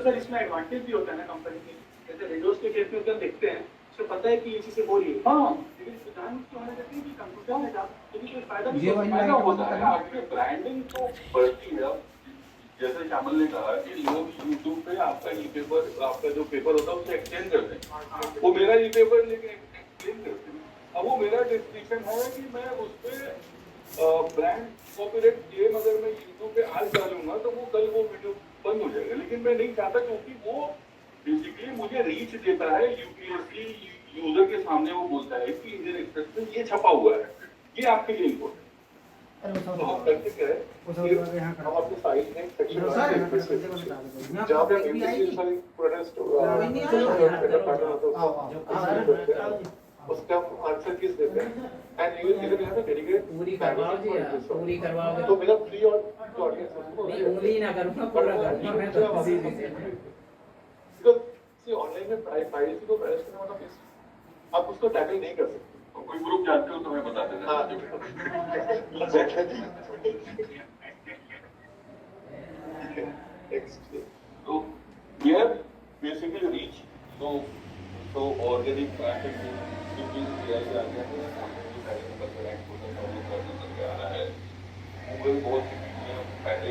Sir इसमें advantage भी होता है ना कंपनी के, जैसे रेडियोस के केस में देखते हैं उसको पता है कि ये चीजें हो रही है, हाँ, लेकिन जानबूझ के होने देते हैं कि कंप्यूटर में लेकिन फायदा भी होता है। आपकी ब्रांडिंग तो बढ़ती है। जैसे श्यामल ने कहा कि लोग यूट्यूब पे आपका ई पेपर, आपका जो पेपर होता है उसे एक्सचेंज करते हैं, वो मेरा ई पेपर लेके एक्सचेंज करते हैं। अब वो मेरा डिस्क्रिप्शन है कि मैं उस पर ब्रांड कॉपीराइट क्लेम अगर मैं यूट्यूब पे आज डालूंगा तो वो कल वो वीडियो बंद हो जाएगा, लेकिन मैं नहीं चाहता क्योंकि वो बेसिकली मुझे रीच देता है। यूपीएससी यूजर के सामने वो बोलता है कि इंडियन एक्सप्रेस में ये छपा हुआ है, ये आपके लिए इम्पोर्टेंट है। तो हम करते क्या है, हम अपने साइट में सेक्शन जहाँ पे प्रोटेस्ट उसका हम आंसर किस देते हैं and you even have a dedicated पूरी करवाओगे तो मेरा फ्री और ऑडियंस नहीं उंगली ना करूंगा पूरा करूंगा मैं तो सीधी से बिकॉज़ सी ऑनलाइन में प्राइवेसी को मैनेज करना मतलब आप उसको टैकल नहीं कर सकते। कोई ग्रुप जानते हो तो मैं बता देना। हाँ नेक्स्ट तो we have basically reach so organic traffic क्योंकि AI आ गया है आ रहा है गूगल बहुत पहले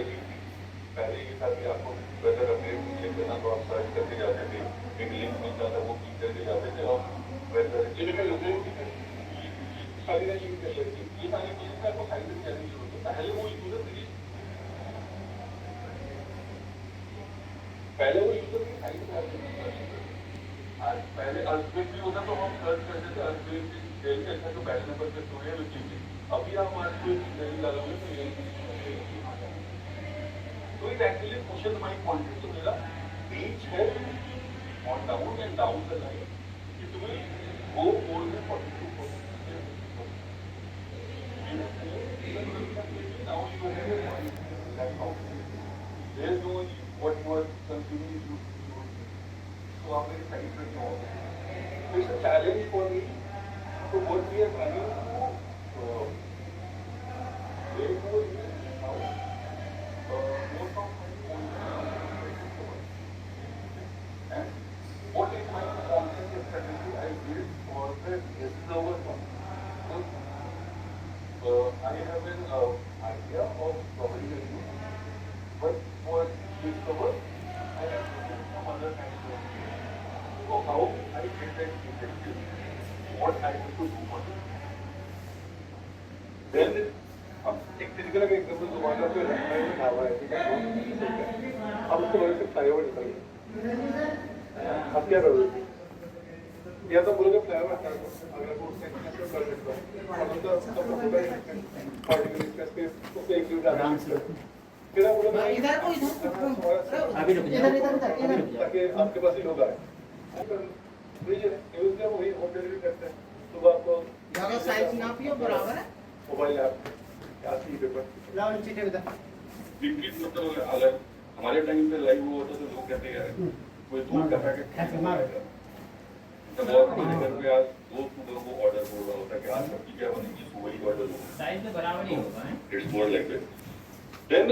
के साथ भी आपको वेदर अपडेट चेक करना तो आप सर्च करके जाते थे, एक लिंक मिलता था वो क्लिक करके जाते थे और वेदर सारी चीजें आपको साइड में जाने की जरूरत है। पहले वो यूजर की साइड में आज पहले अर्थक्वेक भी होता तो हम सर्च करते थे अर्थक्वेक डेल के अच्छा तो पहले नंबर पे स्टोरी है चीजें, अभी आप अर्थक्वेक नहीं डालोगे तो ये तो it actually question my content तो मेरा रीच है on down and down the line कि तुम्हें वो more than 42% now you have a point that how there is no what was consuming you so आप मेरी साइड पे क्यों हो। It's a challenge for me तो what we are trying to vary more now most of my and what is my content strategy I built for the discover one. So I have an idea of covering a use, but for discover I have to do some other kind of thing. So how I get that effective, what I have to do for it. Then एक तरीके का example तुम्हारा जो restaurant में ढाबा है ठीक है, अब उसको वजह से फ्लाईओवर निकल गया, अब क्या करोगे या तो बोलोगे फ्लाईओवर हटा दो अगर वो उससे कैसे कर सकता है और तो सब पूरा पार्टिकुलर स्पेस पे उसको एक यूनिट आराम से फिर आप बोलोगे इधर को इधर अभी रुक इधर ताकि आपके पास ही लोग आए तो ये यूज क्या वही होम डिलीवरी करते हैं सुबह आपको ज्यादा साइज ना पियो बराबर है मोबाइल ऐप आती है पेपर लाओ नीचे टेक दे लिक्विड मतलब अगर हमारे टाइम पे लाइव वो होता तो लोग कहते यार कोई दूध का पैकेट ऐसे मार तो बहुत हमारे घर पे आज दो सुबह को ऑर्डर हो रहा होता कि आज सब्जी क्या बनेगी सुबह ही ऑर्डर होगा साइज में बराबर ही होगा है it's more like that than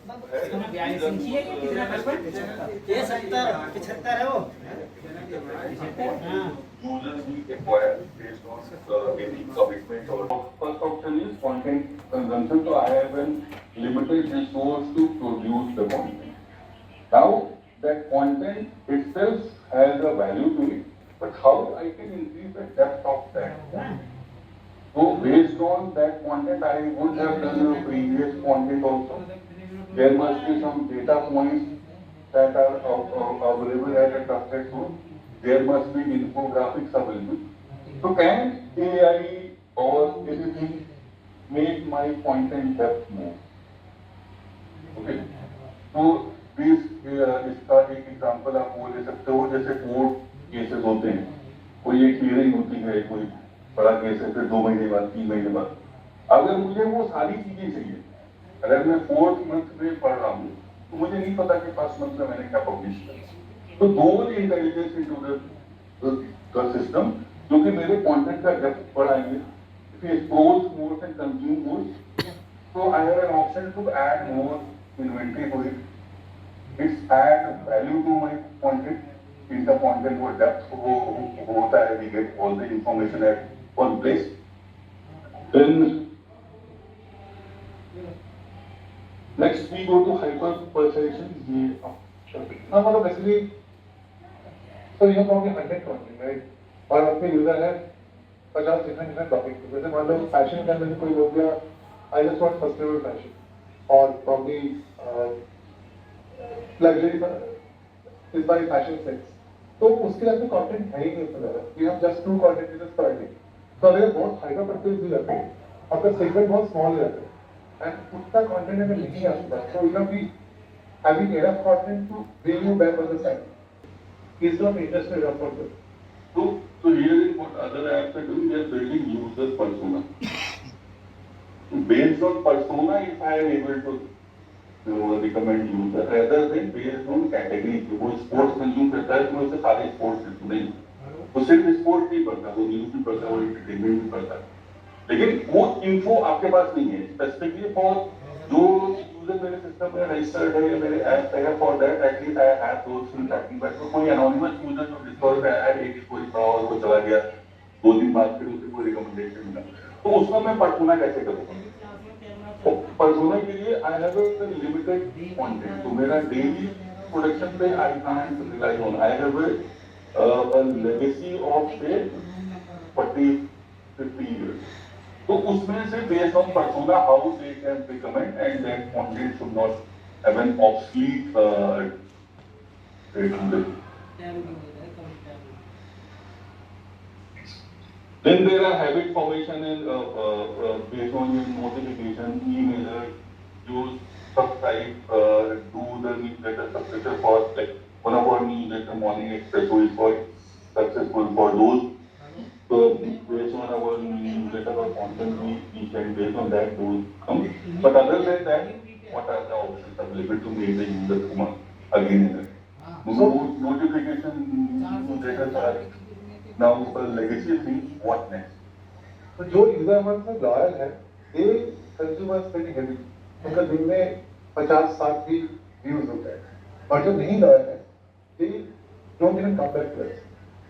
42 इंची है कि कितना 55 ये 70 75 है वो हां users we acquire based on any commitment or first option is content consumption. So I have a limited resource to produce the content. Now that content itself has a value to it, but how I can increase the depth of that content? So based on that content, I would have done a previous content also. There must be some data points that are available at a trusted source. There must be infographics available. So can AI or anything make my content depth more? Okay. So this इसका एक example आप वो ले सकते हो जैसे court cases होते हैं, कोई एक हियरिंग होती है, कोई बड़ा केस है, फिर 2 महीने बाद 3 महीने बाद अगर मुझे वो सारी चीजें चाहिए, अगर मैं 4th मंथ में पढ़ रहा हूँ तो मुझे नहीं पता कि 1st मंथ में मैंने क्या पब्लिश किया। तो those intelligence into the system जो कि मेरे कंटेंट का डेप्थ बढ़ाएंगे, if he explores more and consume more, so I have an option to add more inventory to it, It's add value to my content. In the content वो depth होता है, we get all the information at one place. Then next we go to hyper personalization. हाँ मतलब basically so you have probably 100 content right और आपके user है 50 different topic जैसे मान लो फैशन के अंदर कोई बोल दिया I just want sustainable fashion और probably luxury is by fashion sense तो उसके लिए आपके कंटेंट है ही नहीं उसमें ज़्यादा we have just 2 content pieces per day तो अगर बहुत हाइपर परचेज भी जाते हैं आपका सेगमेंट बहुत स्मॉल हो जाता है एंड उतना कंटेंट अगर नहीं है आपके पास तो you can be having enough content to bring you back on the site. He's not interested enough for this. So here is what other apps are doing. They are building users persona. Based on persona, if I am able to recommend user rather than based on category. वो sports consume करता है तो मैं उसे सारे sports नहीं. वो सिर्फ sports नहीं पढ़ता, वो news भी पढ़ता, वो entertainment भी पढ़ता. लेकिन वो info आपके पास नहीं है. Specifically for जो यूजर मेरे सिस्टम में रजिस्टर्ड है या मेरे ऐप पे है for that at least I have those things happening but कोई एनोनिमस यूजर जो डिस्कवर पे ऐड एक कोई था और वो चला गया 2 दिन बाद फिर उसे कोई रिकमेंडेशन मिला तो उसका मैं पर्सोना कैसे करूंगा तो पर्सोना के लिए I have a limited content तो मेरा डेली प्रोडक्शन पे I can't rely on I have a legacy of से 40-50 years तो उसमें से based on persona how they can recommend and that content should not have an obsolete then there are habit formation and based on your notification email you subscribe do the newsletter subscription for like one of our newsletter morning expresso is for successful for those so based on our newsletter or content we can based on that those come. But other than that, what are the options available to make the user come again and again? So notification newsletters are now a legacy thing. What next? तो जो user हमारे साथ loyal है, ये consumers पे नहीं उनका दिन में 50-60 भी व्यूज होता है, और जो नहीं लॉयल है, they don't even come back to us.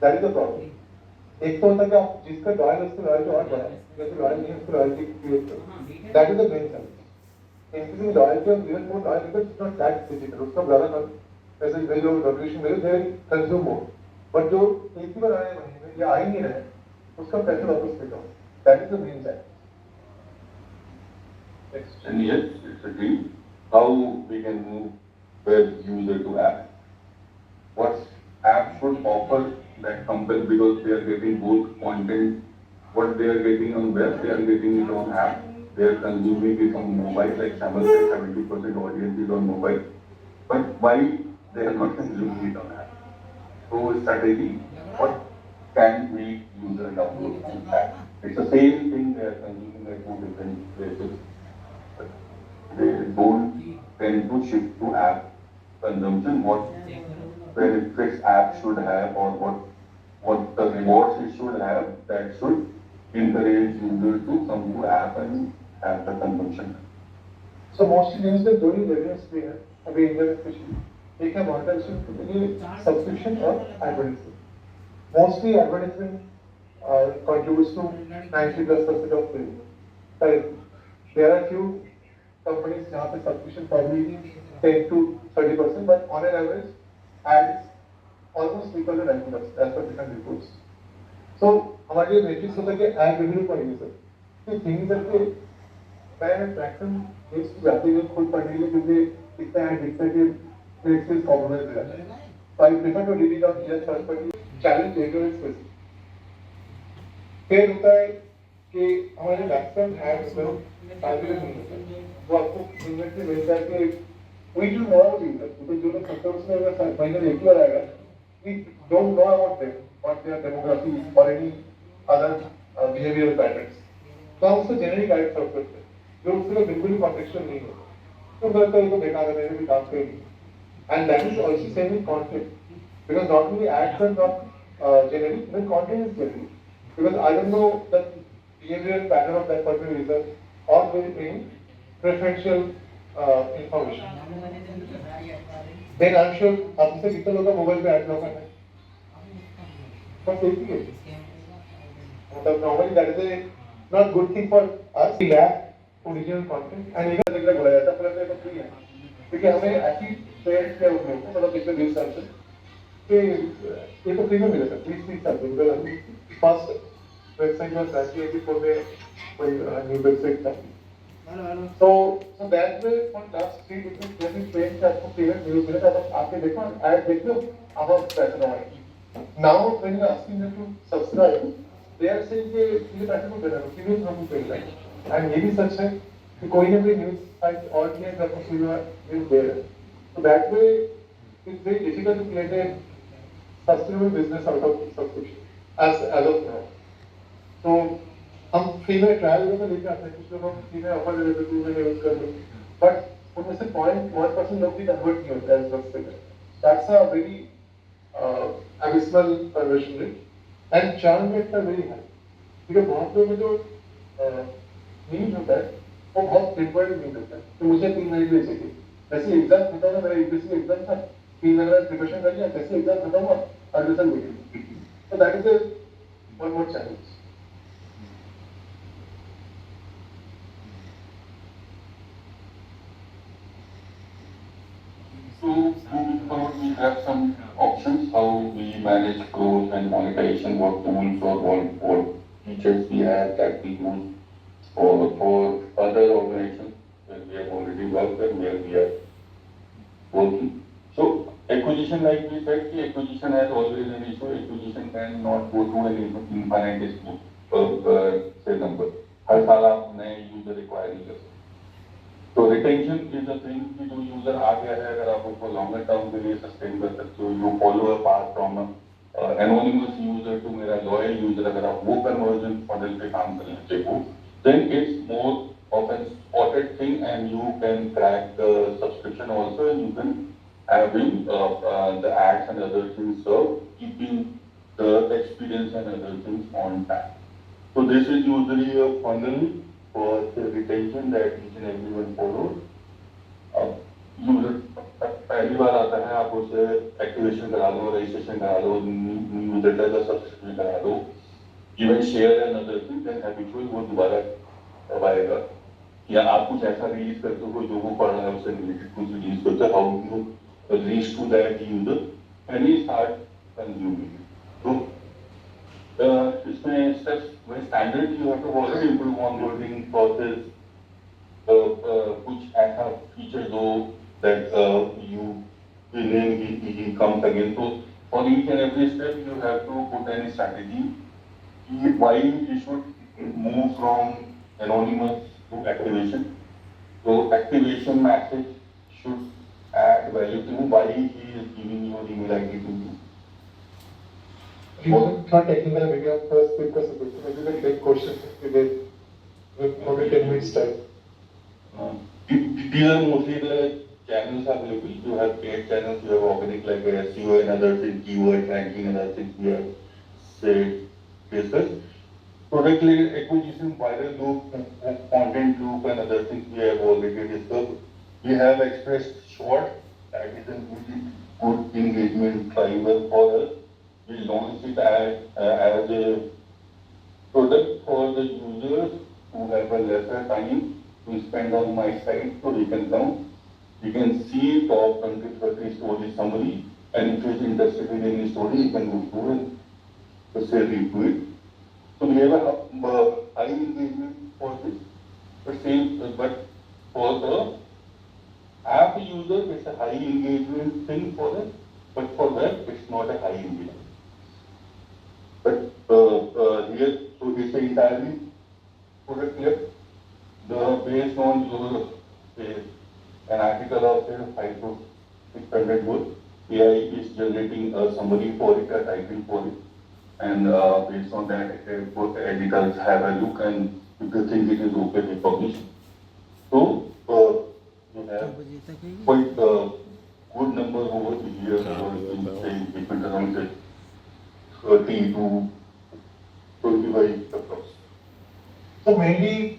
That is the problem. एक तो होता है कि आप जिसका लॉयल है उसको लॉयल्टी और बढ़ाएं, जैसे लॉयल नहीं है उसको लॉयल्टी क्रिएट करें. That is the main challenge. Increasing loyalty of even more loyal because it's not that difficult. उसका ज़्यादा कर, जैसे वही लोग नोटिफिकेशन मिले, they consume more. But जो एक ही बार आए महीने में या आ ही नहीं रहे, उसका पैसे वापस लेता हूँ. That is the main challenge. And yes, it's a dream. How we can move web user to app? What app should offer that company because they are getting both content, what they are getting on web, they are getting it on app, they are consuming it on mobile, like Samuel said, 70% audience is on mobile. But why they are not consuming it on app? So strategy, what can we user download on app? It's the same thing they are consuming at 2 different places. But they don't tend to shift to app consumption. What benefits app should have or what the rewards it should have that should encourage users to come to app and have the consumption. So mostly these are दो ही revenue stream है अभी India में specially एक है monetization के लिए subscription और advertisement. Mostly advertisement contributes to 90+% of revenue. Correct. There are few companies जहाँ पे subscription probably 10 to 30%, but on an average ads almost equal to 90% as per different reports. So हमारे लिए matrix होता है कि ad revenue पर user. तो thing है कि मैं मैक्सिमम न्यूज़ की जाती है खुद पढ़ने के लिए क्योंकि इतना ad दिखता है कि मेरे से कॉम्प्रोमाइज हो जाता है. So I prefer to read it on just first party challenge data is specific. फिर होता है कि हमारे मैक्सिमम एड्स में टारगेटेड नहीं होता है. वो आपको इन्वेंटरी मिलता है कि we do know about users because जो लोग कस्टमर्स में अगर महीने में एक बार आएगा we don't know about them what their demography or any other behavioral patterns तो हम उसको जेनरिक ऐड कर सकते हैं जो उसके बिल्कुल भी कॉन्टेक्चुअल नहीं हो तो गलत है तो बेकार है मेरे भी काम करेगी and that is also same with content because not only ads are not generic but content is generic because I don't know the behavioral pattern of that particular user or will any preferential information. Then I'm sure आप से कितने लोग का mobile पे add लोग हैं? बस एक ही है. मतलब normally that is a not good thing for us. We lack original content and even अगला बोला जाता है पर तो फ्री है. क्योंकि हमें ऐसी ट्रेंड्स क्या होते हैं मतलब पिछले 20 साल से कि ये तो फ्री में मिलेगा 20 साल से मतलब हम फर्स्ट वेबसाइट जो साथी है कि कोई न्यू वेबसाइट था. So that way for last 3 different trends आपको फ्री में मिलेगा तो आपके देखो ऐड देख लो आपको पैसा कमाएंगे. Now when you are asking them to subscribe, they are saying कि ये पैसे को देना है, न्यूज़ हमको चाहिए लाइक. And ये भी सच है कि कोई ना कोई न्यूज़ साइट और भी है जब आपको न्यूज़ दे रहे हैं. So that way it's very difficult to create a sustainable business out of subscription as of now. So हम फ्री में ट्रायल में लेके आते हैं कुछ लोग हम फ्री में ऑफर दे देते हैं टू यूज कर लो. बट उनमें से 0.1% लोग भी कन्वर्ट नहीं होते हैं subscriber. That's a very abysmal conversion rate and churn rates are very high. क्योंकि बहुत लोगों में जो नीड होता है वो बहुत प्रिफर्ड नीड होता है. तो मुझे 3 महीने में चाहिए. जैसे एग्जाम खत्म हुआ, मेरा यूपीएससी एग्जाम था, 3 महीने प्रिपरेशन कर लिया, जैसे एग्जाम खत्म हुआ एडमिशन मिल गई. तो that is one more challenge. So moving forward, we have some options how we manage growth and monetization, what tools or what features we have that we use for other organizations where we have already worked and where we are working. So acquisition, like we said, the acquisition has always an issue. Acquisition cannot go through an infinite say number. हर साल आप नए user acquire नहीं कर सकते. तो retention is a thing कि जो user आ गया है अगर आप उसको लॉन्गर टर्म के लिए सस्टेन कर सकते हो, you follow a path from anonymous user to मेरा लॉयल यूजर, अगर आप वो कन्वर्जन मॉडल पे काम करना चाहिए, then it's more of an spotted thing and you can crack the subscription also and you can having the ads and other things serve keeping the experience and other things on time. So this is usually a funnel for the retention that each and everyone follows. User पहली बार आता है, आप उसे activation करा दो, registration करा दो, newsletter का सब्सक्रिप्शन करा दो, even share and other things, then habitually वो दोबारा अब आएगा. या आप कुछ ऐसा रिलीज करते हो जो वो पढ़ रहा है उससे रिलेटेड कुछ रिलीज करते हो, how you reach to that user and he start consuming. तो इसमें स्टेप्स में standard you have to follow, improve onboarding process, कुछ ऐसा फीचर दो that you he comes again. So for each and every step you have to put any strategy why he should move from anonymous to activation. So activation message should add value to why he is giving your email ID to you. Not technical, maybe our first quick question. Maybe we can take questions with maybe 10 minutes time. These are mostly the channels available. You have paid channels, you have organic like SEO and other things, keyword ranking and other things we have discussed. Product led acquisition, viral loop, content loop and other things we have already discussed. We have expressed short, that is a good engagement driver for us. We launched it as a product for the users who have a lesser time to spend on my site, so he can come, he can see top 20-30 story summary, and if he is interested in any story, he can go through and say read to it. So we have a high engagement for this, but for the app user, it's a high engagement thing for them, but for web, it's not a high engagement. But here, so it's entirely product led. Based on your say, an article of say 500 to 600 words, AI is generating a summary for it, a title for it, and based on that, editors have a look, and if they think it is okay, they publish. So you have quite a good number over the years, say different around say 30 to 25 approx. So mainly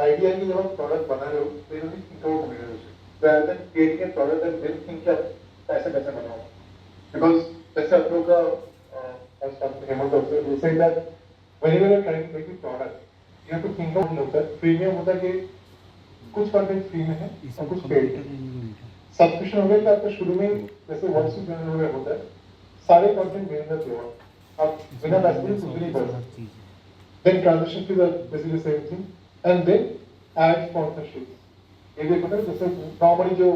idea कि जब आप product बना रहे हो तो ये intro मिलेगा उसे rather than creating a product and then think that कैसे कैसे बनाओ. Because जैसे आप लोग का as Hemant also he said that whenever you are trying to make a product, you have to think of होता है प्रीमियम होता है कि कुछ कंटेंट फ्री में है और कुछ पेड है. सब्सक्रिप्शन हो गया कि आपका शुरू में जैसे वंस यू जॉइन हो होता है सारे कंटेंट मिल जाते हो आप बिना पैसे के कुछ नहीं कर सकते. Then transition to the basically the same thing and then add sponsorships. ये देखो ना जैसे नॉर्मली जो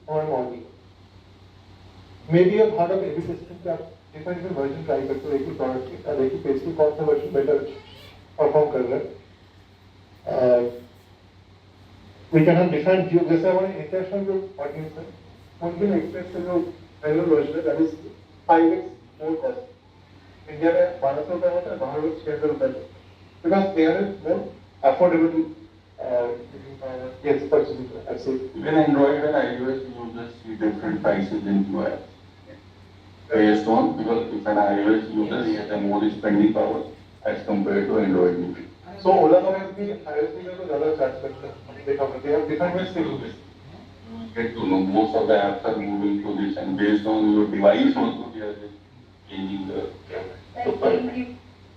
हमारे model maybe a part of A/B testing का different वर्जन ट्राई करते हो एक ही प्रोडक्ट के और एक ही पेज की कौन सा वर्जन बेटर परफॉर्म कर रहा है. We can have different views. जैसे हमारे इंटरनेशनल जो ऑडियंस है उनके लिए एक्सप्रेस का जो एनुअल वर्जन है that is 5x more cost. India में 1200 होता है बाहर में 600 होता है because they are more affordable. Yes, purchasing. Absolutely. Even Android and iOS users see different prices in US. Based on because if an iOS user he has a more spending power as compared to Android user. So Ola का भी iOS user को ज़्यादा charge करते हैं. देखा they have different ways to do this. You get to know most of the apps are moving to this and based on your device also they are changing the price.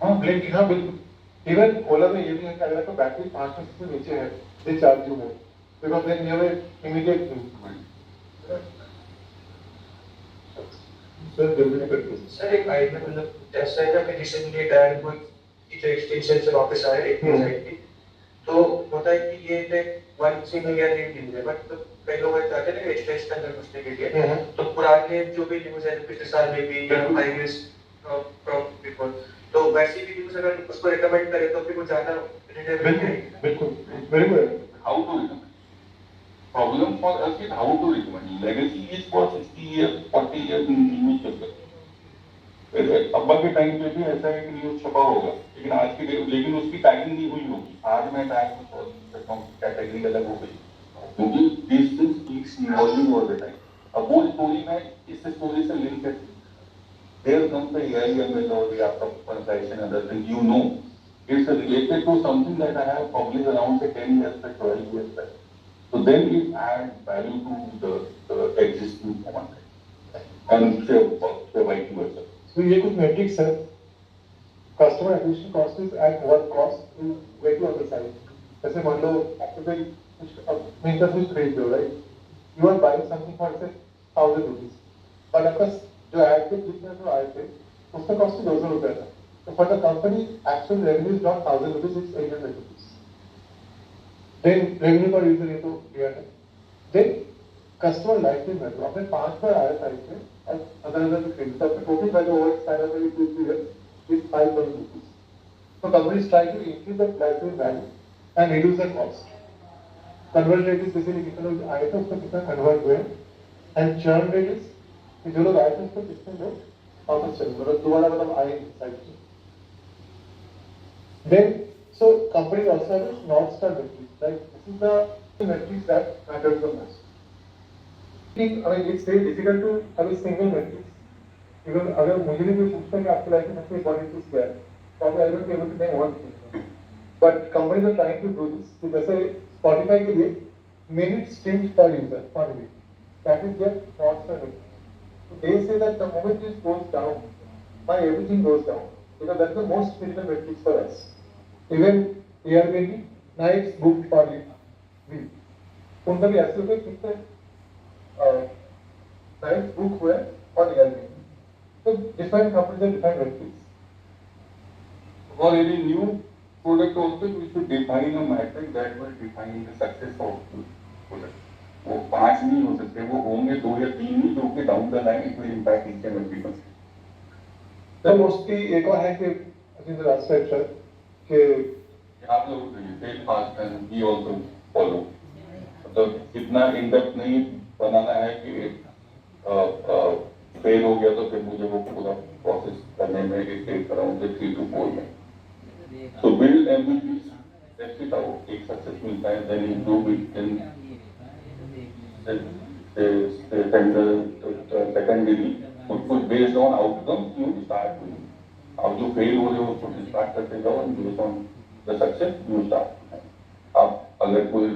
हाँ Blink हाँ बिल्कुल. Even Ola में ये भी है कि अगर आपका बैटरी 500 से नीचे है, they charge you more because then you have an immediate thing. Sir, जल्दी करते हैं. सर एक आइडिया मतलब जैसा है कि रिसेंटली डायल कोई जो एक्सटेंशन से वापस आया एक साइड की तो होता है कि ये वन सिम या तीन दिन है बट कई लोग चाहते हैं ना एक्सटेंशन अंदर घुसने के लिए तो पुराने जो भी न्यूज़ है पिछले साल में भी या 5 years बिफोर तो वैसी भी न्यूज़ अगर उसको रिकमेंड करें तो फिर वो ज्यादा बिल्कुल very good. How to recommend? Problem for us is how to recommend. Legacy is for 60 years, 40 years in newspaper. अब्बा के टाइम पे भी ऐसा एक न्यूज़ छपा होगा लेकिन आज के लेकिन उसकी टैगिंग नहीं हुई होगी. आज मैं टैग करता हूँ कैटेगरी अलग हो गई क्योंकि this things keeps evolving all the time. अब वो स्टोरी में इस स्टोरी से लिंक है. There comes the AI ML or the optimization and other things. You know, it's related to something that I have published around say 10 years back, 12 years back. So then it adds value to the existing content and say vice versa. So ये कुछ metrics है. Customer acquisition cost is at what cost to way to other side. जैसे मान लो आपको कोई कुछ minute कुछ खरीद लो right? You are buying something for say 1000 rupees. पर आपका जो ad पे जितने जो आए थे उसका cost 200 रुपया था. So for the company actual revenue is not 1000 rupees, it's 800 rupees. Then revenue per user ये तो दिया है. Then customer lifetime value आपने 5 बार आया था इसमें और अदर खरीदा तो टोटल वैल्यू ओवर टाइम में 2 years is 5,000 rupees. So companies try to increase the lifetime value and reduce the cost. Conversion rate is basically कितने लोग आए थे उसका कितना convert हुए and churn rate is कि जो लोग आए थे उसको कितने लोग वापस चले मतलब दोबारा मतलब आए साइड पे. Then so companies also have this North Star metrics. Like this is the metrics that matters the most. I mean it's very difficult to have a single metrics because अगर मुझे भी कोई पूछता है कि आपके लाइफ में सबसे इम्पोर्टेंट चीज क्या है तो आप I will able to name one thing. But companies are trying to do this. तो जैसे Spotify के लिए minute streams per user per week. That is their North Star metric. So they say that the moment this goes down, my everything goes down because that is the most critical metrics for us. Even Airbnb nights booked per week. उनका भी ऐसे होता है कितने nights book हुए on Airbnb. So different companies have different metrics. For any new product also, we should define a metric that will define the success of the product. वो 5 नहीं हो सकते, वो होंगे 2 या 3 नहीं जो कि down the line it will impact each and every person. तो mostly एक और है कि I think the last slide sir कि आप लोग fail fast and we also follow. मतलब इतना in depth नहीं बनाना है कि fail हो गया तो फिर मुझे वो पूरा process करने में it takes around 3 to 4 months. So build MVPs, test it out, एक success मिलता है, then improve it, then secondary, उसको based on outcomes you start doing. अब जो fail हो रहे हो उसको start करते जाओ and based on the success you start. अब अगर कोई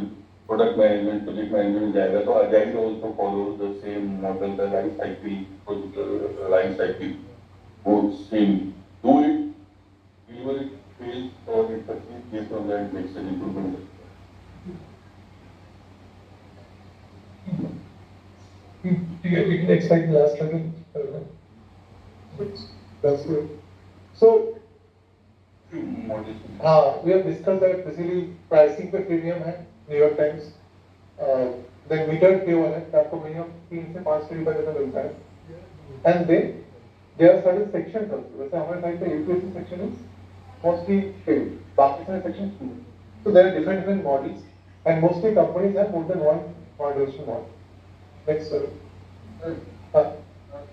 product management, project management जाएगा तो Agile also follows the same model, the life cycle, life cycle, both same. Do it, deliver it, fail, or it succeeds based on that makes an improvement. You can expect the last second. That's good. So, we have discussed that basically pricing पे premium है New York Times, then metered पे वाला है आपको minimum 3 से 5 रुपए तक मिलता है, and then there are certain sections also. वैसे हमारे साइड पे UPSC section is mostly paid, बाकी सारे sections free. So there are different models, and mostly companies have more than one modulation model. Next sir.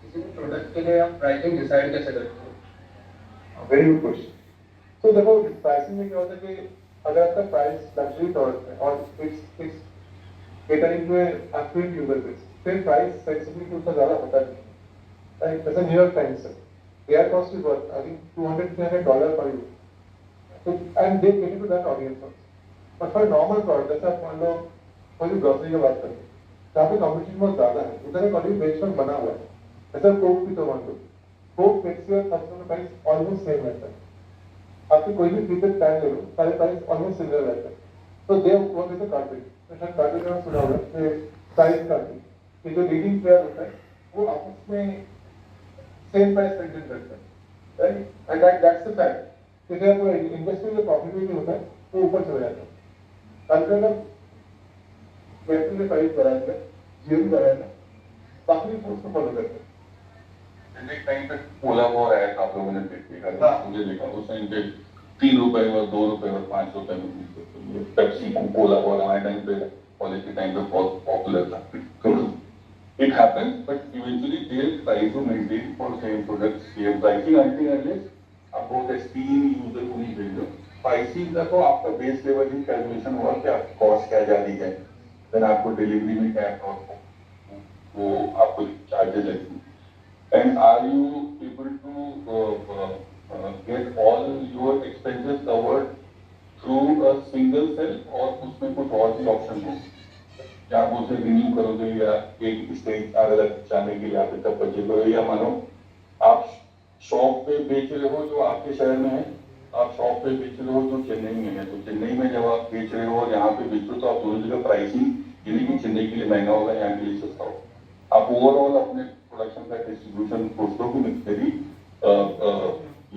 किसी भी product के लिए आप प्राइसिंग डिसाइड कैसे करते हो? Very good question. तो देखो प्राइसिंग में क्या होता है कि अगर आपका प्राइस लग्जरी प्रोडक्ट है और it's catering to affluent user base, फिर प्राइस सेंसिटिविटी उसका ज्यादा होता नहीं. राइट, जैसे न्यूयॉर्क टाइम्स है, there cost is worth I think $200-300 पर यूज, तो and they cater to that audience also. But for normal product, जैसे आप मान लो कोई ग्रोसरी की बात करें जहाँ पे कॉम्पिटिशन बहुत ज्यादा है, उधर एक ऑलरेडी बेंचमार्क बना हुआ है. जैसे कोक भी तो मान लो, कोक पेप्सी और थम्स अप का प्राइस ऑलमोस्ट सेम रहता है. आपकी कोई भी प्रीपेड प्लान ले लो, सारे प्राइस ऑलमोस्ट सिमिलर रहते हैं. तो they work with the cartage. शायद कार्टेज में सुना होगा कि प्राइस कार्टेज, कि जो लीडिंग प्लेयर होता है वो आपस में सेम प्राइस मेंटेन करता है, right, and that's the fact. कि आपको इन्वेस्टमेंट जो प्रॉफिटेबल होता है वो ऊपर चला जाता है. अगर कैपिटल के प्राइस बढ़ा दिया, जीरो बढ़ा दिया, बाकी फूड्स को फॉलो करते हैं. एक टाइम पे कोला और ऐड आप लोगों ने देखा, मुझे देखा उस टाइम पे 3 रुपए और 2 रुपए और 5 रुपए में मिलते थे. पेप्सी कोला और हमारे टाइम पे कॉलेज के टाइम पे बहुत पॉपुलर था. It happens, but eventually they'll try to maintain for same products same pricing until unless आप बहुत एक्सट्रीम यूजर को नहीं भेज दो. प्राइसिंग का तो आपका बेस लेवल ही कैलकुलेशन हुआ कि आपकी कॉस्ट क्या जा रही है, देन आपको डिलीवरी में क्या वो आपको चार्जेस लगेंगे. And are you able to get all your expenses covered through a single cell और उसमें कुछ और भी ऑप्शन हो? क्या आप उसे रिन्यू करोगे या एक स्टेज अलग जाने के लिए आप इतना बचे करोगे, या मानो आप शॉप पे बेच रहे हो जो आपके शहर में है, आप शॉप पे बेच रहे हो जो चेन्नई में है, तो चेन्नई में जब आप बेच रहे हो और यहाँ पे बेच रहे हो तो आप दोनों जगह प्राइसिंग यानी कि चेन्नई के लिए महंगा होगा, यहाँ के लिए सस्ता होगा. आप ओवरऑल अपने प्रोडक्शन का डिस्ट्रीब्यूशन सोच लो कि मेरी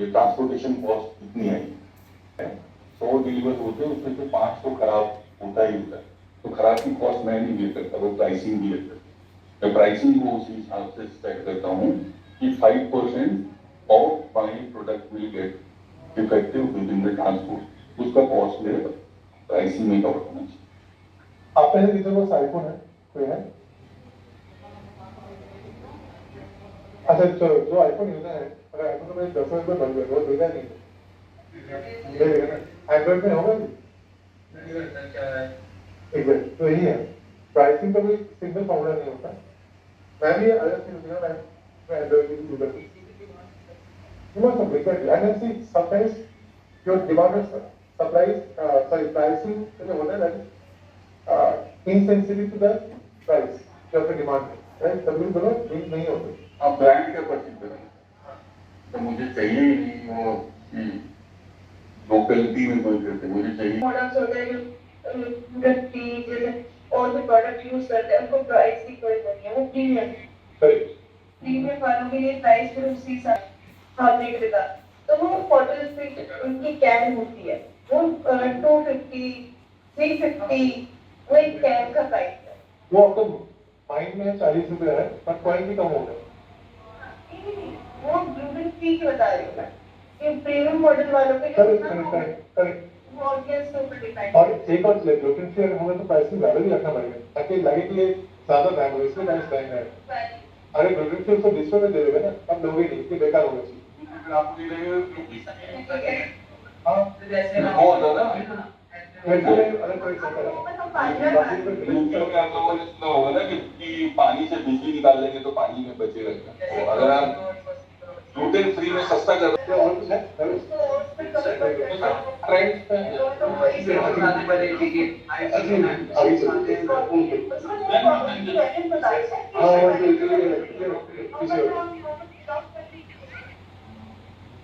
ये ट्रांसपोर्टेशन कॉस्ट कितनी है. 100 डिलीवर होते हैं उसमें से 5 तो खराब होता ही होता है, तो खराब की कॉस्ट मैं नहीं बेयर करता, वो प्राइसिंग बेयर करता है. मैं प्राइसिंग को उसी हिसाब से सेट करता हूँ कि 5% of my product will get effective with in the transport, उसका कॉस्ट मेरे प्राइसिंग में कवर होना चाहिए. आप पहले किसी को आईफोन है कोई है? अच्छा चलो, जो आईफोन यूजर है अगर आईफोन में 10,000 रुपये बन गए वो देगा नहीं, एंड्रॉइड में होगा एग्जैक्ट. तो यही है, प्राइसिंग का कोई सिंगल फॉर्मूला नहीं होता. मैं भी अलग से मैं एंड्रॉइड की यूजर हूँ. You must have looked at it. And then see, sometimes your demand is pricing जो होता है that insensitive to the price जो आपका डिमांड है, राइट. तभी दोनों लिंक नहीं होते. आप ब्रांड क्या परचेज करें, तो मुझे चाहिए ही नहीं वो लोकलिटी में कोई करते, मुझे चाहिए मॉडल्स होते हैं जैसे और भी प्रोडक्ट यूज करते हैं, उनको प्राइस की कोई नहीं है, वो प्रीमियम प्रीमियम वालों के लिए प्राइस फिर उसी साथ हमने देता. तो वो 40 रुपये उनकी कैन होती है, वो 250 350 वो एक कैन का प्राइस है. वो आपको माइंड में 40 रुपये है पर क्वालिटी कम हो गया. वो ग्लूटेन फ्री की बता रही हूँ मैं, कि प्रीमियम मॉडल वालों के लिए वो ऑडियंस के ऊपर डिपेंड. और एक और चीज ग्लूटेन फ्री अगर होगा तो प्राइसिंग ज्यादा भी रखना पड़ेगा ताकि लगे कि ये ज्यादा महंगा हो, इसलिए प्राइस महंगा है. अरे ग्लूटेन फ्री उसको 20 रुपये दे देगा ना, अब लोगे नहीं कि बेकार होगा चीज. आपको नहीं लगेगा हाँ बहुत ज्यादा अलग प्राइस होता है. आप लोगों ने सुना होगा ना कि पानी से बिजली निकाल लेंगे तो पानी में बचेगा. तो अगर आप ग्लूटेन फ्री में सस्ता कर और कुछ है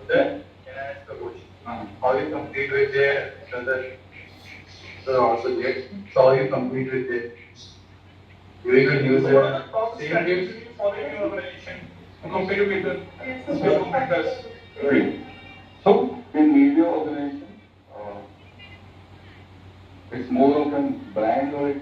Then, can I ask a question? How you compete with their other subjects? How you compete with them? You will use the same games following your organization to compete with the competitors. Right. So, in media organization, it's more of a brand or a